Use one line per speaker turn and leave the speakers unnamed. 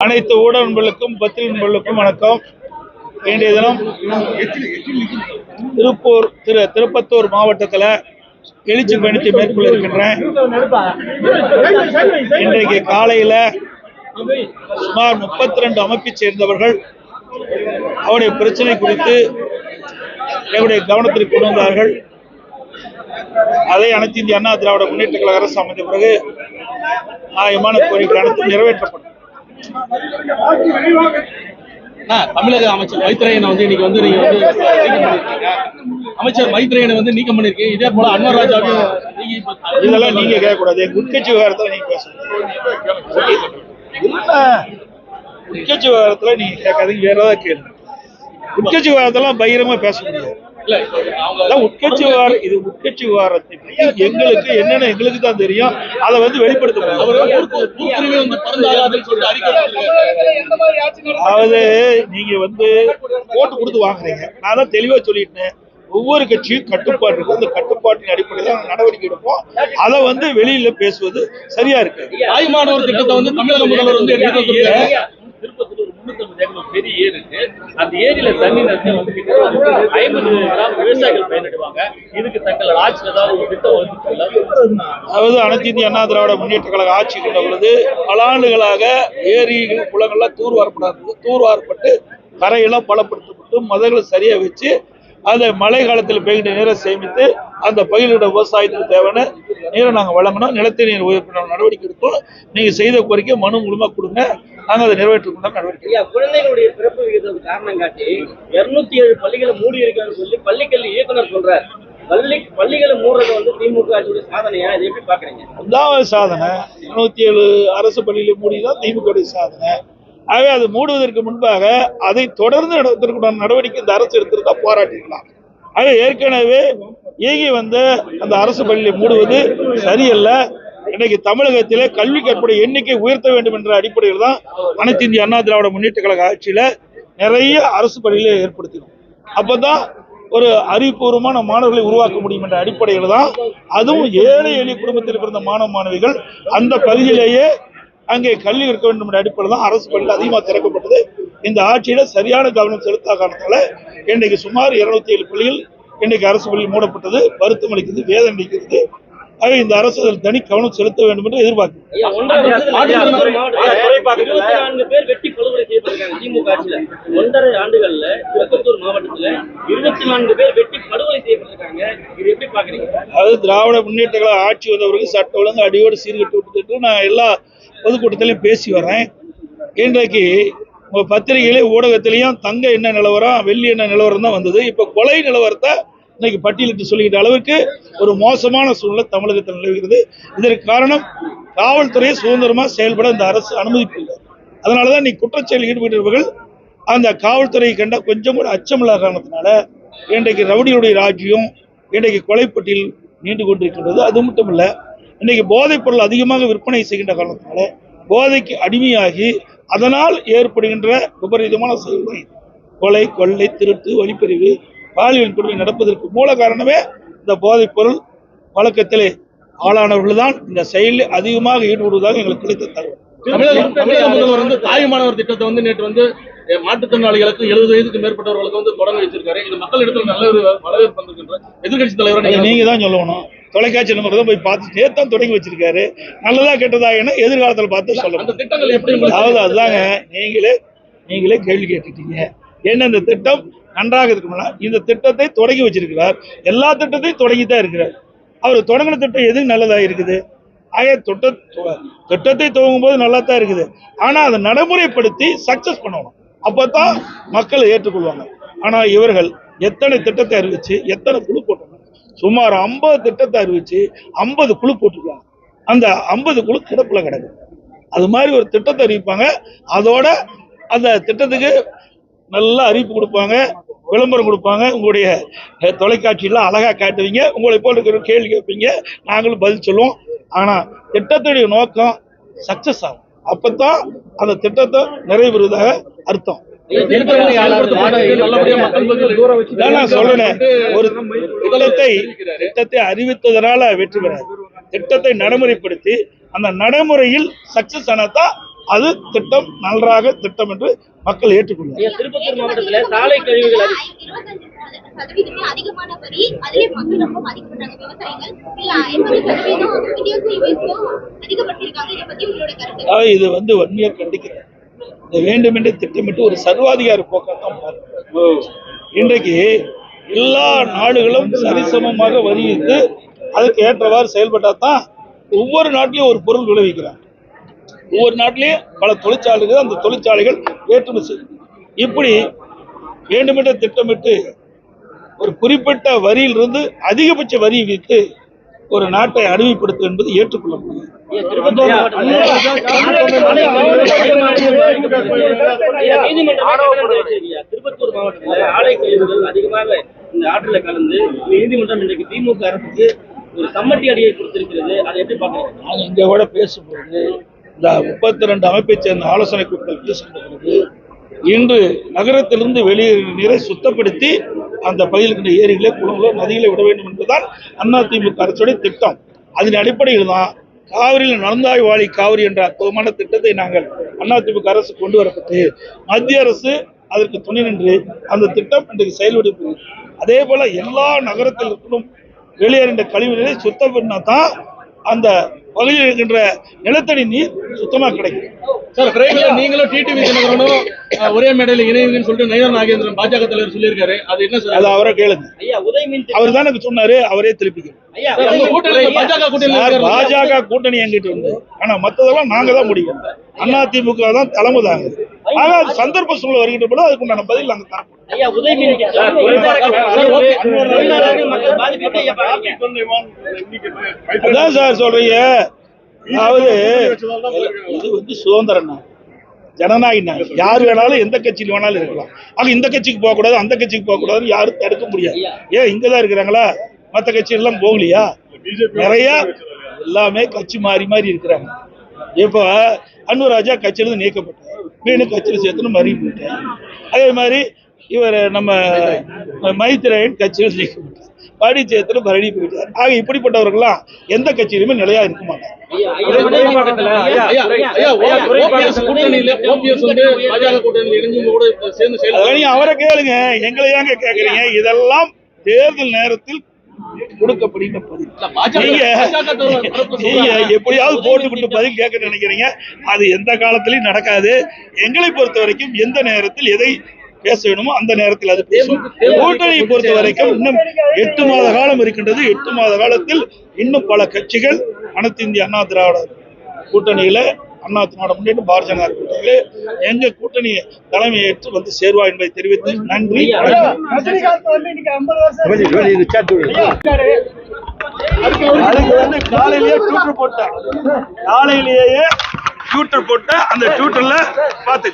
அனைத்து ஊடக நண்பர்களுக்கும் பத்திரிகை நண்பர்களுக்கும் வணக்கம். இன்றைய தினம் திருப்பத்தூர் மாவட்டத்தில் எழுச்சி பயணத்தை மேற்கொள்ள இருக்கின்றேன். இன்றைக்கு காலையில் சுமார் 32 அமைப்பை சேர்ந்தவர்கள் அவருடைய பிரச்சனை குறித்து எங்களுடைய கவனத்திற்கு கொண்டு வந்தார்கள். அதை அனைத்து இந்திய அண்ணா திராவிட முன்னேற்ற கழக அரசு அமைந்த பிறகு நியாயமான கோரிக்கை அனைத்தும் நிறைவேற்றப்படும்.
தமிழக அமைச்சர் மைத்ரேயனை இன்னைக்கு நீங்க அமைச்சர் மைத்ரேயனை நீக்கம் பண்ணிருக்கீங்க. இதே போல அன்வர் ராஜாவையும்
இதெல்லாம் நீங்க கேட்கக்கூடாது. உட்கட்சி விவகாரத்தில் நீங்க பேசணும். உட்கட்சி விவகாரத்துல நீங்க கேட்காதீங்க, வேற ஏதாவது கேளுங்க. உட்கட்சி விவகாரத்தெல்லாம் பகிரமா பேச முடியாது. உட்கட்சி விவகாரம் இது. உட்கட்சி விவகாரத்தை எங்களுக்கு என்னென்ன எங்களுக்கு தான் தெரியும். அதை வெளிப்படுத்த அதாவது நீங்க போட்டு கொடுத்து வாங்குறீங்க. நான் தான் தெளிவா சொல்லிட்டேன். ஒவ்வொரு கட்சியும் கட்டுப்பாடு இருக்கு. அந்த கட்டுப்பாட்டின் அடிப்படையில் நடவடிக்கை எடுப்போம். அதை வெளியில பேசுவது சரியா இருக்கு.
தாய்மானவர் திட்டத்தை தமிழக முதல்வர்
பெரிய ஏரி இருக்கு. அந்த ஏரியில தண்ணி நிறுத்தி 50 கிராம் விவசாயிகள் பயனடைவாங்க. இதுக்கு தங்கள் ஆட்சியில் ஏதாவது ஒரு திட்டம்
அதாவது அனைத்து இந்திய அண்ணா திராவிட முன்னேற்ற கழக ஆட்சி கொண்ட பொழுது பல ஆண்டுகளாக ஏரிகள் குளங்கள்லாம் தூர்வாரப்பட்டு கரையெல்லாம் பலப்படுத்தப்பட்டு மதங்களை சரியா வச்சு அதை மழை காலத்தில் பெய்கின்ற நீரை சேமித்து அந்த பயிரிட விவசாயத்துக்கு தேவையான நீரை நாங்கள் வழங்கணும். நிலத்தடி நீர் உயர்த்த நடவடிக்கை எடுத்தோம். நீங்க செய்த கோரிக்கை மனு மூலமா கொடுங்க, நாங்கள் அதை நிறைவேற்ற நடவடிக்கை.
குழந்தைகளுடைய பிறப்பு விகிதம் காரணம் காட்டி 207 பள்ளிகளை மூடி இருக்கான்னு சொல்லி பள்ளிக்கல்வி இயக்குனர் சொல்றாரு. பள்ளிகளை மூடுறது திமுக ஆட்சியுடைய சாதனையா? இதை எப்படி பாக்குறீங்க?
அதான் சாதனை. 207 அரசு பள்ளிகளை மூடிதான் திமுக சாதனை. ஆகவே அது மூடுவதற்கு முன்பாக அதை தொடர்ந்து நடத்துவதற்கான நடவடிக்கை இந்த அரசு எடுத்திருந்தா போராட்டிக்கலாம். ஆக ஏற்கனவே இயங்கி வந்த அந்த அரசு பள்ளியை மூடுவது சரியல்ல. இன்னைக்கு தமிழகத்திலே கல்வி கற்புடைய எண்ணிக்கை உயர்த்த வேண்டும் என்ற அடிப்படையில் தான் அனைத்து இந்திய அண்ணா திராவிட முன்னேற்ற கழக ஆட்சியில நிறைய அரசு பள்ளிகளை ஏற்படுத்தினோம். அப்பதான் ஒரு அறிவுபூர்வமான மாணவர்களை உருவாக்க முடியும் என்ற அடிப்படையில் தான், அதுவும் ஏழை எளிய குடும்பத்தில் பிறந்த மாணவ மாணவிகள் அந்த பகுதியிலேயே அங்கே கல்வி இருக்க வேண்டும் என்ற அடிப்படையில் தான் அரசு பள்ளிகள் அதிகமாக திறக்கப்பட்டது. இந்த ஆட்சியில சரியான கவனம் செலுத்தாத காரணத்தால இன்னைக்கு சுமார் 207 பள்ளிகள் இன்னைக்கு அரசு பள்ளி மூடப்பட்டது. வருத்தம் அளிக்கிறது, வேதனை அளிக்கிறது. ஆக இந்த அரசு அதில் தனி கவனம் செலுத்த வேண்டும் என்று எதிர்பார்க்கிறேன்.
24 பேர் வெட்டி படுகொலை செய்யப்பட்டிருக்காங்க திமுக ஆட்சியில. 1.5 ஆண்டுகள்ல திருப்பத்தூர் மாவட்டத்துல 24 பேர் வெட்டி படுகொலை செய்யப்பட்டிருக்காங்க. இது எப்படி பாக்குறீங்க?
அதாவது திராவிட முன்னேற்ற கழக ஆட்சி வந்தவருக்கு சட்ட ஒழுங்கு அடியோடு சீர்கட்டு விட்டு நான் எல்லா பொதுக்கூட்டத்திலையும் பேசி வரேன். இன்றைக்கு உங்க பத்திரிகையிலே ஊடகத்திலையும் தங்க என்ன நிலவரம், வெள்ளி என்ன நிலவரம் தான் வந்தது. இப்ப கொலை நிலவரத்தை இன்னைக்கு பட்டியலிட்டு சொல்லிக்கிட்ட அளவுக்கு ஒரு மோசமான சூழ்நிலை தமிழகத்தில் நிலவுகிறது. இதற்கு காரணம் காவல்துறையை சுதந்திரமா செயல்பட இந்த அரசு அனுமதிப்பில்லை. அதனாலதான் நீ குற்றச்செயலில் ஈடுபட்டவர்கள் அந்த காவல்துறையை கண்ட கொஞ்சம் கூட அச்சமில்லாத காரணத்தினால இன்றைக்கு ரவுடியுடைய ராஜ்யம் இன்றைக்கு கொலைப்பட்டியல் நீண்டு கொண்டிருக்கின்றது. அது மட்டும் இல்ல, இன்னைக்கு போதைப் பொருள் அதிகமாக விற்பனை செய்கின்ற காரணத்தினால போதைக்கு அடிமையாகி அதனால் ஏற்படுகின்ற விபரீதமான செயல்கள், கொலை, கொள்ளை, திருட்டு, வழிப்பறிவு, பாலியல் கொடுமை நடப்பதற்கு மூல காரணமே இந்த போதைப் பொருள் பழக்கத்திலே ஆளானவர்கள் தான் இந்த செயலில் அதிகமாக ஈடுபடுவதாக எங்களுக்கு கிடைத்த தகவல்.
தமிழக முதல்வர் தாய்மானவர் திட்டத்தை நேற்று மாற்றுத்திறனாளிகளுக்கு 70 வயதுக்கு மேற்பட்டவர்களுக்கு தொடங்க வச்சிருக்காரு. இது மக்கள் இடத்துல நல்ல ஒரு வரவேற்பு வந்திருக்கின்ற எதிர்கட்சி தலைவர்
நீங்க தான் சொல்லணும். தொலைக்காட்சி நம்பர் தான் போய் பார்த்துட்டே தான் தொடங்கி வச்சிருக்காரு. நல்லதா கெட்டதா என எதிர்காலத்தில் பார்த்து சொல்லணும்.
அந்த திட்டங்கள் எப்படி?
அதாவது அதுதாங்க, நீங்களே கேள்வி கேட்டுட்டீங்க. என்ன இந்த திட்டம் நன்றாக இருக்கும்னா இந்த திட்டத்தை தொடங்கி வச்சிருக்கிறார். எல்லா திட்டத்தையும் தொடங்கித்தான் இருக்கிறார். அவர் தொடங்கின திட்டம் எது நல்லதா இருக்குது? ஆக திட்டத்தை துவங்கும் போது நல்லா தான் இருக்குது. ஆனா அதை நடைமுறைப்படுத்தி சக்சஸ் பண்ணணும். அப்பதான் மக்களை ஏற்றுக்கொள்வாங்க. ஆனா இவர்கள் எத்தனை திட்டத்தை அறிவிச்சு எத்தனை குழு போட்டாங்க? சுமார் 50 திட்டத்தை அறிவிச்சு 50 குழு போட்டிருக்காங்க. அந்த 50 குழு கிடப்புல கிடக்கு. அது மாதிரி ஒரு திட்டத்தை அறிவிப்பாங்க. அதோட அந்த திட்டத்துக்கு நல்லா அறிவிப்பு கொடுப்பாங்க, விளம்பரம் கொடுப்பாங்க. உங்களுடைய தொலைக்காட்சியில அழகா காட்டுவீங்க, உங்களை போல இருக்கிற கேள்வி கேட்பீங்க, நாங்களும் பதில் சொல்லுவோம். ஆனா திட்டத்துடைய நோக்கம் சக்சஸ் ஆகும். அப்பதான் அந்த திட்டத்தை நிறைவேறுவதாக அர்த்தம். ஒரு திட்டத்தை அறிவித்ததனால வெற்றி பெறாது. திட்டத்தை நடைமுறைப்படுத்தி அந்த நடைமுறையில் சக்சஸ் ஆனதான் அது திட்டம் நன்றாக திட்டம் என்று மக்கள் ஏற்றுக்கொள்வார்.
திருப்பத்தூர் மாவட்டத்துல சாலை கழிவுகள்
25% அதிகமான வரி, அதிலே மக்கள் ரொம்ப பாதிக்கப்படுறாங்க. விவசாயிகள் இல்ல 80% விநியோக அதிகப்படுத்திருக்காங்க. இதை பத்தி உங்களோட கருத்து?
இது வன்மையா கண்டிக்கிறேன். இந்த வேண்டுமென்றே திட்டமிட்டு ஒரு சர்வாதிகார போக்காட்டம் பார்க்கிறோம். இன்றைக்கு எல்லா நாடுகளும் சரிசமமாக வரிவித்து அதுக்கு ஏற்றவாறு செயல்பட்டால் தான் ஒவ்வொரு நாட்டிலையும் ஒரு பொருள் விளைவிக்கிறாங்க. ஒவ்வொரு நாட்டிலையும் பல தொழிற்சாலைகள், அந்த தொழிற்சாலைகள் ஏற்றுமதி செய்யும். இப்படி வேண்டுமென்ற திட்டமிட்டு ஒரு குறிப்பிட்ட வரியிலிருந்து அதிகபட்ச வரி விதித்து ஒரு நாட்டை அடிமைப்படுத்தும் என்பது ஏற்றுக்கொள்ள முடியாது.
திருப்பத்தூர் மாவட்டத்தில் ஆலை கழிவுகள் அதிகமாக இந்த ஆற்றில் கலந்து நீதிமன்றம் இன்றைக்கு திமுக அரசுக்கு ஒரு சம்மட்டி அடியை கொடுத்திருக்கிறது. அதை எப்படி பார்க்கணும்?
நாங்கள் இங்கே கூட பேசும்போது இந்த 32 அமைப்பை சேர்ந்த ஆலோசனை கூட்டத்தில் பேசுகின்ற பொழுது இன்று நகரத்திலிருந்து வெளியேறிய நீரை சுத்தப்படுத்தி அந்த பகுதியில் இருக்கின்ற ஏரிகளே, குளங்களோ, நதிகளை விட வேண்டும் என்பதுதான் அதிமுக அரசுடைய திட்டம். அதன் அடிப்படையில் தான் காவிரியில் நடந்தாய் வாழி காவிரி என்ற அற்புதமான திட்டத்தை நாங்கள் அதிமுக அரசு கொண்டு வரப்பட்டு மத்திய அரசு அதற்கு துணை நின்று அந்த திட்டம் இன்றைக்கு செயல்படுகிறது. அதே போல எல்லா நகரத்தில் இருக்கணும் வெளியேறின்ற கழிவு நீரை சுத்தம் பண்ணா தான் அந்த பகுதியில் இருக்கின்ற நிலத்தடி நீர் சுத்தமாக கிடைக்கும்.
சார், விரைவில் நீங்களும் டிடிவி தினகரனும் ஒரே மேடையில் இணைவுன்னு சொல்லிட்டு நயினார் நாகேந்திரன் பாஜக தலைவர் சொல்லியிருக்காரு. அது என்ன சார்?
அது அவரை கேளுங்க. அவர் தான் எனக்கு சொன்னாரு, அவரே திருப்பிக்கணும். பாஜக கூட்டணி எங்கிட்ட உண்டு, ஆனா மற்றதெல்லாம் நாங்க தான் முடியும். அதிமுக தான் தலைமை தாங்க. ஆனா அது சந்தர்ப்ப சூழல் வருகின்ற போது அதுக்கு உண்டான பதில் நாங்க தரப்போம். அதான் சார் சொல்றீங்க. அதாவது இது சுதந்திரம், ஜனநாயக யார் வேணாலும் எந்த கட்சியில் வேணாலும் இருக்கலாம். ஆனா இந்த கட்சிக்கு போக கூடாது, அந்த கட்சிக்கு போக கூடாது யாரும் தடுக்க முடியாது. ஏன் இங்கதான் இருக்கிறாங்களா? மற்ற கட்சி எல்லாம் போகலையா? நிறைய எல்லாமே கட்சி மாறி மாறி இருக்கிறாங்க. இப்ப அன்வராஜா கட்சியிலிருந்து நீக்கப்பட்டார், மீண்டும் கட்சியில் சேர்த்துன்னு மறி போயிட்டார். அதே மாதிரி இவர் நம்ம மைத்ரேயன் கட்சியில் நீக்கப்பட்டார், படி சேர்த்து பரணி போயிட்டார். ஆக இப்படிப்பட்டவர்கள்லாம் எந்த கட்சியிலுமே நிலையா இருக்க மாட்டாங்க. அவரை கேளுங்க, எங்களை ஏங்க கேக்குறீங்க? இதெல்லாம் தேர்தல் நேரத்தில் கொடுக்கப்படுகின்ற பதில். நீங்க எப்படியாவது போட்டுக்கிட்டு பதில் கேட்க நினைக்கிறீங்க. அது எந்த காலத்திலையும் நடக்காது. எங்களை பொறுத்த வரைக்கும் எந்த நேரத்தில் எதை பேச வேணுமோ அந்த நேரத்தில் அது பேசும். கூட்டணியை பொறுத்த வரைக்கும் இன்னும் 8 மாத காலம் இருக்கின்றது. 8 மாத காலத்தில் இன்னும் பல கட்சிகள் அனைத்து இந்திய அண்ணா திராவிட கூட்டணியில, அண்ணா திராவிட முன்னேற்ற பாரதிய ஜனதா கூட்டணியில எங்க கூட்டணி தலைமை ஏற்று வந்து சேருவா என்பதை தெரிவித்து நன்றி. அதுக்கு காலையிலேயே ட்விட்டர் போட்ட அந்த ட்விட்டர்ல பார்த்து